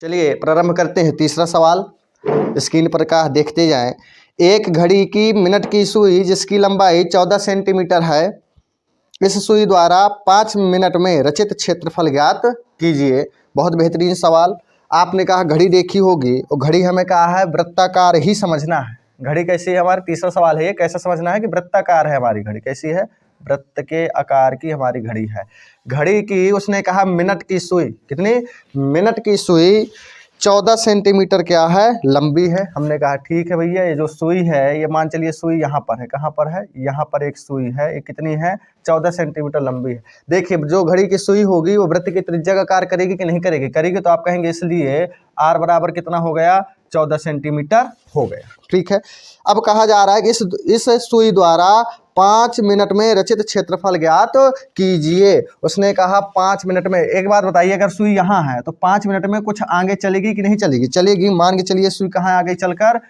चलिए प्रारंभ करते हैं। तीसरा सवाल स्क्रीन पर का देखते जाएं। एक घड़ी की मिनट की सुई जिसकी लंबाई 14 सेंटीमीटर है, इस सुई द्वारा 5 मिनट में रचित क्षेत्रफल ज्ञात कीजिए। बहुत बेहतरीन सवाल। आपने कहा घड़ी देखी होगी और घड़ी हमें कहा है वृत्ताकार ही समझना है। घड़ी कैसी है हमारा तीसरा सवाल है, ये कैसा समझना है कि वृत्ताकार है हमारी घड़ी। कैसी है? वृत्त के आकार की हमारी घड़ी है। घड़ी की उसने कहा मिनट की सुई कितनी? मिनट की सुई 14 सेंटीमीटर क्या है? लंबी है। हमने कहा ठीक है भैया, ये जो सुई है ये मान चलिए सुई यहाँ पर है। कहाँ पर है? यहाँ पर एक सुई है। ये कितनी है? 14 सेंटीमीटर लंबी है। देखिए जो घड़ी की सुई होगी वो वृत्त की त्रिज्या का कार्य करेगी कि नहीं करेगी? करेगी। तो आप कहेंगे इसलिए R बराबर कितना हो गया? 14 सेंटीमीटर हो गया। ठीक है। अब कहा जा रहा है कि इस सुई द्वारा 5 मिनट में रचित क्षेत्रफल ज्ञात कीजिए। उसने कहा 5 मिनट में। एक बात बताइए, अगर सुई यहाँ है तो 5 मिनट में कुछ आगे चलेगी कि नहीं चलेगी? चलेगी। मान के चलिए सुई कहाँ आ गई चलकर?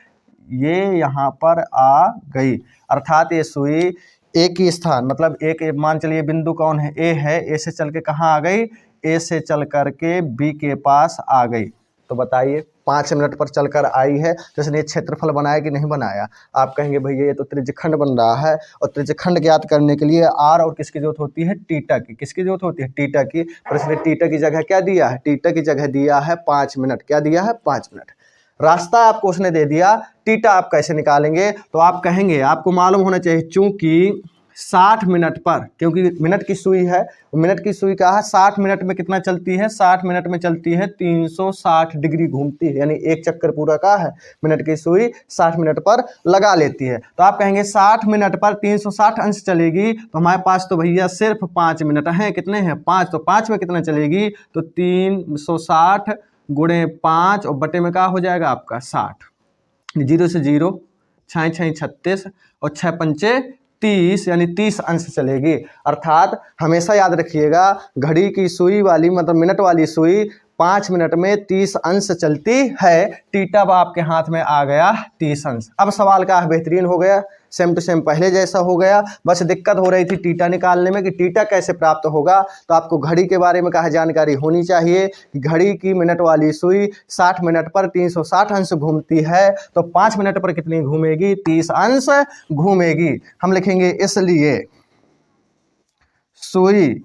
ये यहाँ पर आ गई। अर्थात ये सुई एक ही स्थान, मतलब एक मान चलिए बिंदु कौन है? ए है। ए से चल के कहाँ आ गई? ए से चल करके बी के पास आ गई। तो बताइए 5 मिनट पर चलकर आई है तो इसने क्षेत्रफल बनाया कि नहीं बनाया? आप कहेंगे भैया ये तो त्रिज्यखंड बन रहा है, और त्रिज्यखंड ज्ञात करने के लिए आर और किसकी जरूरत होती है? टीटा की। किसकी जरूरत होती है? टीटा की। पर इसने टीटा की जगह क्या दिया है? टीटा की जगह दिया है 5 मिनट। क्या दिया है? 5 मिनट। रास्ता आपको उसने दे दिया, टीटा आप कैसे निकालेंगे? तो आप कहेंगे आपको मालूम होना चाहिए, चूंकि 60 मिनट पर, क्योंकि मिनट की सुई है, मिनट की सुई का है 60 मिनट में कितना चलती है? 60 मिनट में चलती है 360 डिग्री घूमती है, यानी एक चक्कर पूरा का है मिनट की सुई 60 मिनट पर लगा लेती है। तो आप कहेंगे 60 मिनट पर 360 अंश चलेगी, तो हमारे पास तो भैया सिर्फ 5 मिनट हैं। कितने हैं? 5। तो 5 में कितना चलेगी? तो 360 गुणे 5 और बटे में क्या हो जाएगा आपका? 60। 0 से 0, 6 6 36 और 6 पंचे 30, यानी 30 अंश चलेगी। अर्थात हमेशा याद रखिएगा घड़ी की सुई वाली, मतलब मिनट वाली सुई 5 मिनट में 30 अंश चलती है। टीटा आपके हाथ में आ गया 30 अंश। अब सवाल का बेहतरीन हो गया, सेम टू सेम पहले जैसा हो गया। बस दिक्कत हो रही थी टीटा निकालने में कि टीटा कैसे प्राप्त होगा। तो आपको घड़ी के बारे में कहा जानकारी होनी चाहिए कि घड़ी की मिनट वाली सुई 60 मिनट पर 360 अंश घूमती है, तो 5 मिनट पर कितनी घूमेगी? 30 अंश घूमेगी। हम लिखेंगे इसलिए सुई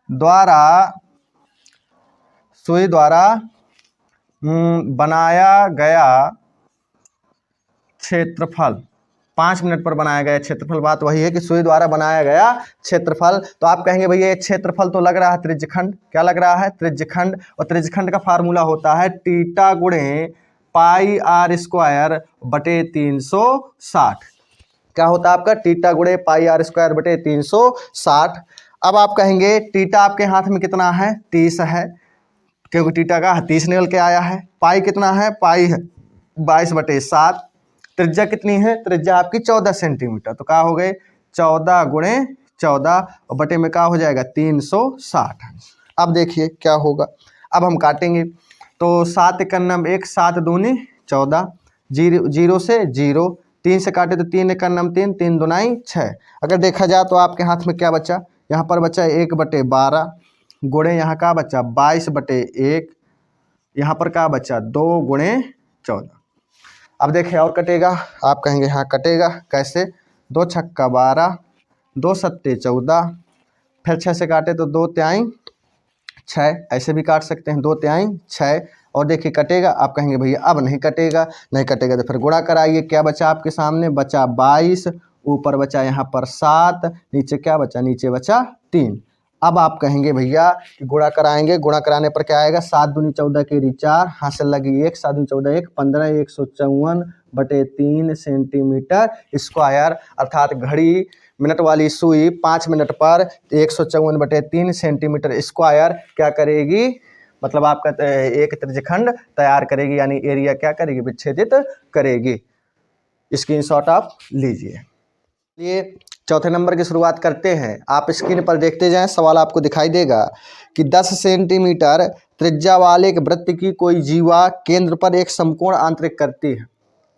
द्वारा बनाया गया क्षेत्रफल, 5 मिनट पर बनाया गया क्षेत्रफल। बात वही है कि सुई द्वारा बनाया गया क्षेत्रफल। तो आप कहेंगे भैया ये क्षेत्रफल तो लग रहा है त्रिज्यखंड। क्या लग रहा है? त्रिज्यखंड। और त्रिज्यखंड का फार्मूला होता है टीटा गुणे पाई आर स्क्वायर बटे 360। क्या होता है आपका? टीटा गुणे पाई आर स्क्वायर बटे 360। अब आप कहेंगे टीटा आपके हाथ में कितना है? 30 है, क्योंकि टीटा का 30 निकल के आया है। पाई कितना है? पाई है 22 बटे 7। त्रिज्या कितनी है? त्रिज्या आपकी 14 सेंटीमीटर। तो क्या हो गए? 14 गुणे 14 और बटे में क्या हो जाएगा? 360। अब देखिए क्या होगा। अब हम काटेंगे तो 7 एकन्नम 1, 7 दूनी 14, 0 से 0, 3 से काटे तो 3 एकन्नम 3, 3 दुनाई 6। अगर देखा जाए तो आपके हाथ में क्या बचा? यहाँ पर बचा 1 बटे 12 गुणे यहाँ का बचा 22 बटे 1, यहाँ पर क्या बचा? 2 गुणे 14। अब देखिए और कटेगा। आप कहेंगे हाँ कटेगा। कैसे? 2 छक्का 12, 2 सत्ते 14, फिर 6 से काटे तो 2 तिहाई 6, ऐसे भी काट सकते हैं 2 तिहाई 6। और देखिए कटेगा। आप कहेंगे भैया अब नहीं कटेगा। नहीं कटेगा तो फिर गुणा कराइए। क्या बचा आपके सामने? बचा 22, ऊपर बचा यहाँ पर 7, नीचे क्या बचा? नीचे बचा 3। अब आप कहेंगे भैया कि गुणा कराएंगे। गुणा कराने पर क्या आएगा? 7 दूनी 14 के 4, हाथ से लगी 1, 7 दूनी 14 1, 15, 154 बटे 3 सेंटीमीटर स्क्वायर। अर्थात घड़ी मिनट वाली सुई 5 मिनट पर 154 बटे 3 सेंटीमीटर स्क्वायर क्या करेगी? मतलब आपका एक त्रिज्यखंड तैयार करेगी, यानी एरिया क्या करेगी? विच्छेदित करेगी। स्क्रीनशॉट आप लीजिए। ये चौथे नंबर की शुरुआत करते हैं। आप स्क्रीन पर देखते जाएं, सवाल आपको दिखाई देगा कि 10 सेंटीमीटर त्रिज्या वाले एक वृत्त की कोई जीवा केंद्र पर एक समकोण आंतरिक करती है।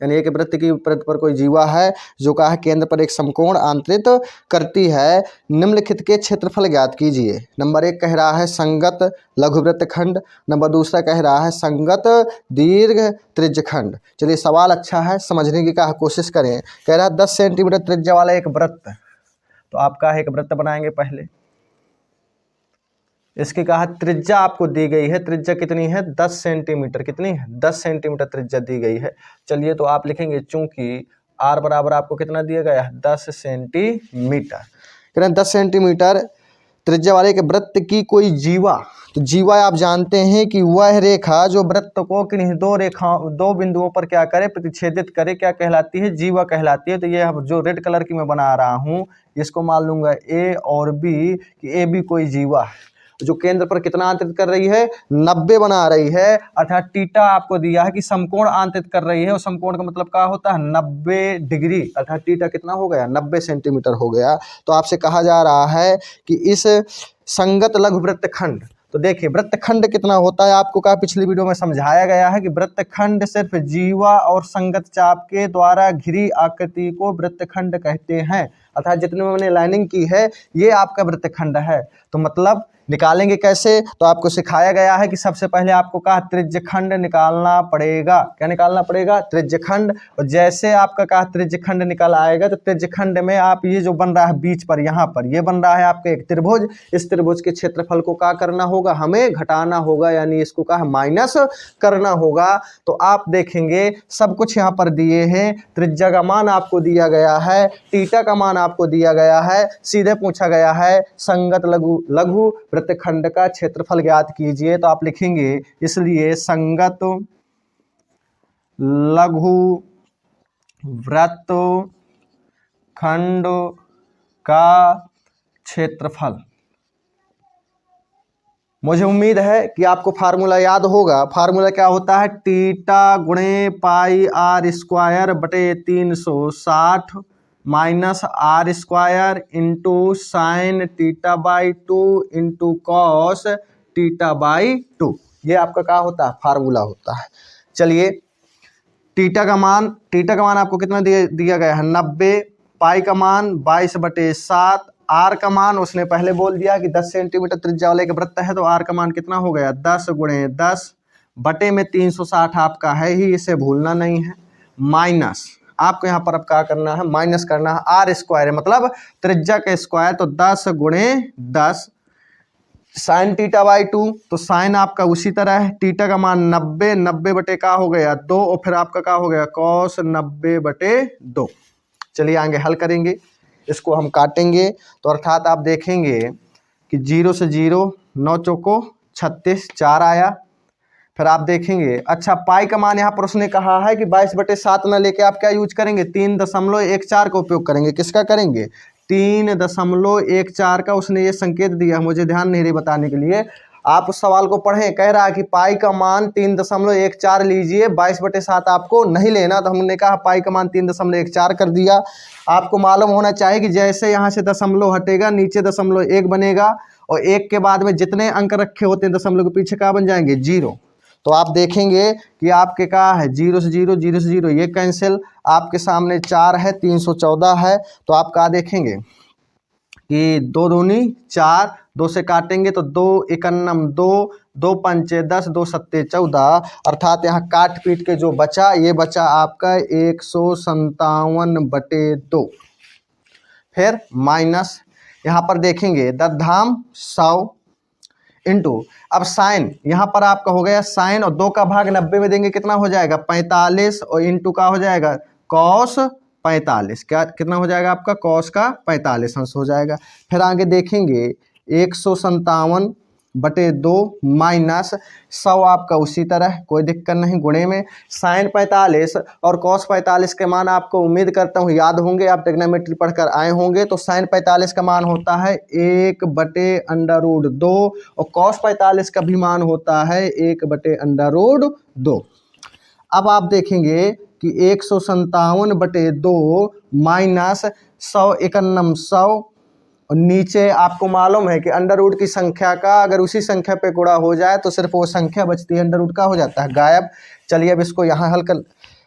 यानी एक वृत्त की परिधि पर कोई जीवा है जो कहा है केंद्र पर एक समकोण आंतरित करती है, निम्नलिखित के क्षेत्रफल ज्ञात कीजिए। नंबर 1 कह रहा है संगत लघुवृत्त खंड, नंबर दूसरा कह रहा है संगत दीर्घ त्रिज्य खंड। चलिए सवाल अच्छा है, समझने की कोशिश करें। कह रहा है 10 सेंटीमीटर त्रिज्या वाला एक वृत्त, तो आपका एक वृत्त बनाएंगे पहले। इसकी कहा त्रिज्या आपको दी गई है, त्रिज्या कितनी है 10 सेंटीमीटर, कितनी है 10 सेंटीमीटर त्रिज्या दी गई है। चलिए तो आप लिखेंगे चूंकि r बराबर आपको कितना दिया गया है 10 सेंटीमीटर, कह रहे हैं 10 सेंटीमीटर त्रिज्या वाले के वृत्त की कोई जीवा, तो जीवा आप जानते हैं कि वह रेखा जो वृत्त को किन्हीं दो बिंदुओं पर क्या करे, प्रतिच्छेदित करे, क्या कहलाती है, जीवा कहलाती है। तो ये जो रेड कलर की मैं बना रहा हूँ इसको मान लूंगा ए और बी, कि ए बी कोई जीवा है जो केंद्र पर कितना आंतरित कर रही है 90 बना रही है, अर्थात थीटा आपको दिया है कि समकोण आंतरित कर रही है, और समकोण का मतलब क्या होता है 90 डिग्री, अर्थात थीटा कितना हो गया 90 सेंटीमीटर हो गया। तो आपसे कहा जा रहा है कि इस संगत लघु वृत्तखंड, तो देखिए वृत्तखंड कितना होता है आपको कहा पिछली वीडियो में समझाया गया है कि वृत्तखंड सिर्फ जीवा और संगत चाप के द्वारा घिरी आकृति को वृत्तखंड कहते हैं, अर्थात जितने मैंने लाइनिंग की है ये आपका वृत्तखंड है। तो मतलब निकालेंगे कैसे, तो आपको सिखाया गया है कि सबसे पहले आपको कहा त्रिज्यखंड निकालना पड़ेगा। क्या निकालना पड़ेगा त्रिज्यखंड, और जैसे आपका कहा त्रिज्यखंड निकल आएगा तो त्रिज्यखंड में आप ये जो बन रहा है बीच पर यहाँ पर ये बन रहा है आपका एक त्रिभुज, इस त्रिभुज के क्षेत्रफल को क्या करना होगा हमें घटाना होगा, यानी इसको कहा माइनस करना होगा। तो आप देखेंगे सब कुछ यहाँ पर दिए हैं, त्रिज्या का मान आपको दिया गया है, थीटा का मान आपको दिया गया है, सीधे पूछा गया है संगत लघु वृत्तखंड का क्षेत्रफल ज्ञात कीजिए। तो आप लिखेंगे इसलिए संगत लघु वृत्तखंड का क्षेत्रफल, मुझे उम्मीद है कि आपको फार्मूला याद होगा। फार्मूला क्या होता है थीटा गुणे पाई आर स्क्वायर बटे 360 minus R square into sine theta by 2 into cos theta by 2, ये आपका क्या होता है फार्मूला होता है। चलिए थीटा का मान आपको कितना दिया गया है 90, पाई का मान 22/7, आर का मान उसने पहले बोल दिया कि 10 सेंटीमीटर त्रिज्या वाले का वृत्त है, तो आर का मान कितना हो गया 10 गुणे 10 बटे में 360 आपका है ही, इसे भूलना नहीं है, माइनस आपको यहाँ पर अब क्या करना है माइनस करना है आर स्क्वायर है मतलब त्रिज्या का स्क्वायर, तो 10 गुणे 10 साइन थीटा बाई 2, तो साइन आपका उसी तरह है, थीटा का मान 90 बटे का हो गया 2, और फिर आपका क्या हो गया कॉस 90/2। चलिए आगे हल करेंगे, इसको हम काटेंगे तो अर्थात आप देखेंगे कि 0 से 0 9 चौको 36 4 आया। फिर आप देखेंगे अच्छा पाई का मान यहाँ पर उसने कहा है कि 22/7 न लेके आप क्या यूज करेंगे 3.14 का उपयोग करेंगे। किसका करेंगे 3.14 का उसने ये संकेत दिया, मुझे ध्यान नहीं रही बताने के लिए। आप उस सवाल को पढ़ें, कह रहा है कि पाई का मान 3.14 लीजिए, 22/7 आपको नहीं लेना, तो हमने कहा पाई का मान 3.14 कर दिया। आपको मालूम होना चाहिए कि जैसे यहाँ से दशमलव हटेगा नीचे 0.1 बनेगा, और 1 के बाद में जितने अंक रखे होते हैं दशमलव के पीछे क्या बन जाएंगे 0। तो आप देखेंगे कि आपके क्या है 0 से 0 0 से 0 ये कैंसिल, आपके सामने 4 है 314 है, तो आप क्या देखेंगे कि 2 दूनी 4, 2 से काटेंगे तो 2 एकन्नम 2, 2 पंचे 10, 2 सत्ते 14, अर्थात यहाँ काट पीट के जो बचा ये बचा आपका 157/2। फिर माइनस यहाँ पर देखेंगे 10 धाम 100 इंटू, अब साइन यहाँ पर आपका हो गया साइन, और 2 का भाग 90 में देंगे कितना हो जाएगा 45, और इंटू का हो जाएगा कॉस 45, क्या कितना हो जाएगा आपका कॉस का 45 अंश हो जाएगा। फिर आगे देखेंगे 157/2 माइनस 100 आपका उसी तरह कोई दिक्कत नहीं, गुणे में साइन 45 और कॉस 45 के मान आपको उम्मीद करता हूँ याद होंगे, आप ट्रिग्नोमेट्री पढ़कर आए होंगे। तो साइन 45 का मान होता है 1/√2, और कॉस 45 का भी मान होता है 1/√2। अब आप देखेंगे कि 157/2 माइनस 100 एकन्नम 100, और नीचे आपको मालूम है कि अंडर रूट की संख्या का अगर उसी संख्या पे गुणा हो जाए तो सिर्फ वो संख्या बचती है, अंडर रूट का हो जाता है गायब। चलिए अब इसको यहाँ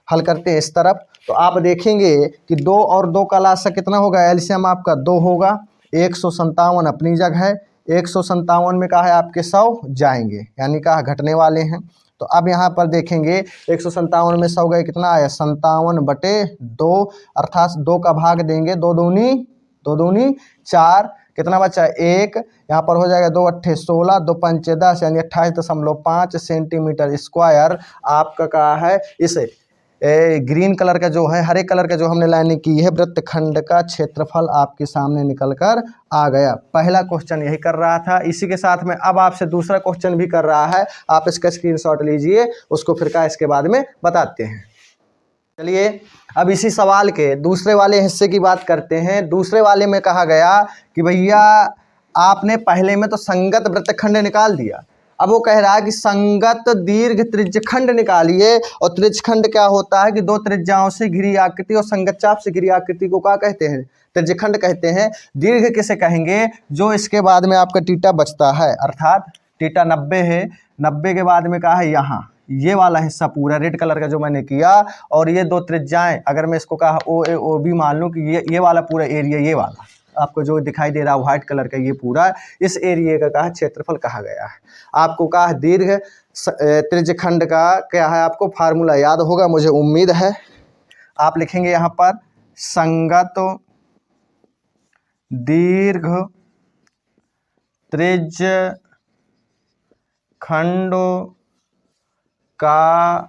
हल करते हैं इस तरफ, तो आप देखेंगे कि 2 और 2 का लासा कितना होगा, एलसीएम आपका 2 होगा। 157 अपनी जगह है, 157 में कहा है आपके 100 जाएंगे, यानी कहा घटने वाले हैं। तो अब यहाँ पर देखेंगे 157 में 100 गए, कितना आया 57/2, अर्थात 2 का भाग देंगे, 2 दूनी 4, कितना बचा 1, यहाँ पर हो जाएगा 2 अट्ठे 16, 2 पंचे 10, यानी 28.5 सेंटीमीटर स्क्वायर आपका कहा है इस ग्रीन कलर का जो है, हरे कलर का जो हमने लाइनिंग की है, वृत्तखंड का क्षेत्रफल आपके सामने निकल कर आ गया। पहला क्वेश्चन यही कर रहा था, इसी के साथ में अब आपसे दूसरा क्वेश्चन भी कर रहा है, आप इसका स्क्रीनशॉट लीजिए, उसको फिर का इसके बाद में बताते हैं। चलिए अब इसी सवाल के दूसरे वाले हिस्से की बात करते हैं। दूसरे वाले में कहा गया कि भैया आपने पहले में तो संगत वृत्तखंड निकाल दिया, अब वो कह रहा है कि संगत दीर्घ त्रिज्यखंड निकालिए। और त्रिज्यखंड क्या होता है कि 2 त्रिज्याओं से घिरी आकृति और संगत चाप से घिरी आकृति को क्या कहते हैं, त्रिज्यखंड कहते हैं। दीर्घ किसे कहेंगे, जो इसके बाद में आपका टीटा बचता है, अर्थात टीटा 90 है, 90 के बाद में कहा है यहाँ ये वाला हिस्सा पूरा रेड कलर का जो मैंने किया, और ये 2 त्रिज्याएं, अगर मैं इसको कहा ओ ए ओ बी मान लूँ कि ये वाला पूरा एरिया, ये वाला आपको जो दिखाई दे रहा है व्हाइट कलर का, ये पूरा इस एरिया का कहा क्षेत्रफल कहा गया है। आपको कहा दीर्घ त्रिज्यखंड का क्या है, आपको फार्मूला याद होगा मुझे उम्मीद है। आप लिखेंगे यहाँ पर संगत दीर्घ त्रिज्यखंड का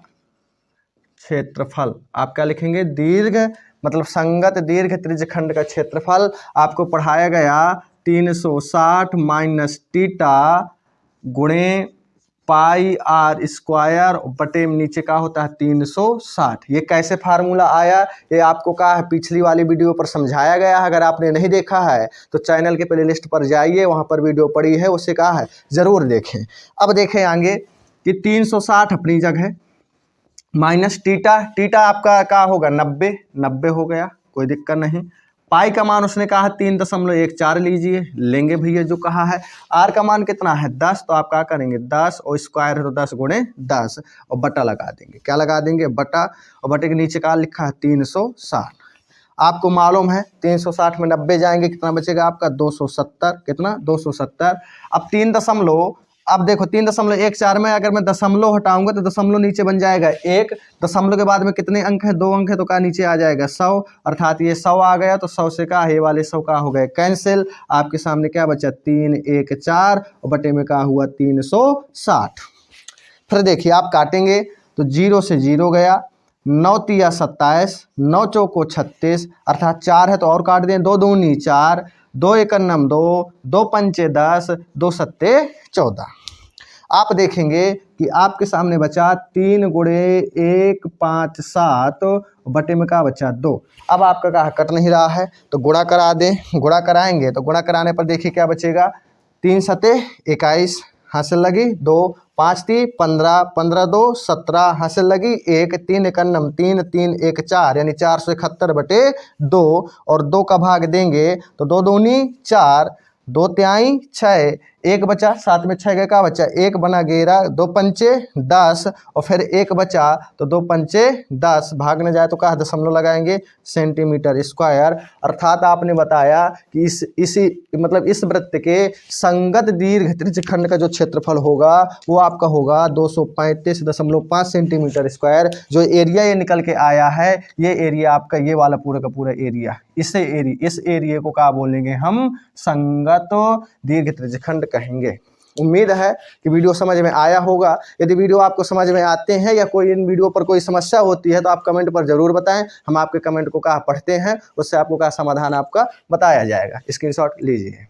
क्षेत्रफल, आप क्या लिखेंगे, दीर्घ मतलब संगत दीर्घ त्रिज्यखंड का क्षेत्रफल आपको पढ़ाया गया 360 माइनस टीटा गुणे पाई आर स्क्वायर बटे नीचे का होता है 360। ये कैसे फार्मूला आया, ये आपको कहा है पिछली वाली वीडियो पर समझाया गया है। अगर आपने नहीं देखा है तो चैनल के प्लेलिस्ट पर जाइए, वहाँ पर वीडियो पड़ी है, उससे कहा है ज़रूर देखें। अब देखें आगे कि 360 अपनी जगह माइनस टीटा आपका क्या होगा 90 हो गया, कोई दिक्कत नहीं। पाई का मान उसने कहा 3.14 लीजिए, लेंगे भैया जो कहा है। आर का मान कितना है 10, तो आप क्या करेंगे 10 और स्क्वायर है तो 10 गुणे 10 और बटा लगा देंगे, क्या लगा देंगे बटा, और बटे के नीचे का लिखा है 360। आपको मालूम है 360 में 90 जाएंगे, कितना बचेगा आपका 270, कितना 270। अब 3 दशमलव, अब देखो 3.14 में अगर मैं दशमलव हटाऊंगा तो दशमलव नीचे बन जाएगा 1, दशमलव के बाद में कितने अंक है 2 अंक है, तो का नीचे आ जाएगा 100, अर्थात ये 100 आ गया। तो 100 से का ये वाले 100 का हो गए कैंसिल, आपके सामने क्या बचा 3 1 4 और बटे में का हुआ 360। फिर देखिए आप काटेंगे तो 0 से 0 गया, 9 तिया 27, 9 चौको 36, अर्थात 4 है तो और काट दें, 2 दूनी 4, 2 एकन्नम 2, 2 पंचे 10, 2 सत्ते 14। आप देखेंगे कि आपके सामने बचा 3 गुणे 1 5 7 बटे में का बचा 2। अब आपका कहा कट नहीं रहा है तो गुणा करा दें, गुणा कराएंगे तो गुणा कराने पर देखिए क्या बचेगा, 3 सते 21 हासिल लगी 2, 5 ती 15, 15 2 17 हासिल लगी 1, 3 एकन्नम 3, 3 1 4, यानी 471/2, और 2 का भाग देंगे तो 2 दूनी 4, 2 तिहाई 6, 1 बचा, 7 में 6 गए का बचा 1 बना 11, 2 पंचे 10 और फिर 1 बचा तो 2 पंचे 10, भागने जाए तो कहा दशमलव लगाएंगे सेंटीमीटर स्क्वायर। अर्थात आपने बताया कि इस वृत्त के संगत दीर्घ त्रिज्यखंड का जो क्षेत्रफल होगा वो आपका होगा 235.5 सेंटीमीटर स्क्वायर। जो एरिया ये निकल के आया है ये एरिया आपका ये वाला पूरा का पूरा एरिया, इस एरिया को क्या बोलेंगे हम, संगत दीर्घ त्रिज्यखंड कहेंगे। उम्मीद है कि वीडियो समझ में आया होगा। यदि वीडियो आपको समझ में आते हैं या कोई इन वीडियो पर कोई समस्या होती है तो आप कमेंट पर ज़रूर बताएं, हम आपके कमेंट को कहा पढ़ते हैं, उससे आपको क्या समाधान आपका बताया जाएगा। स्क्रीनशॉट लीजिए।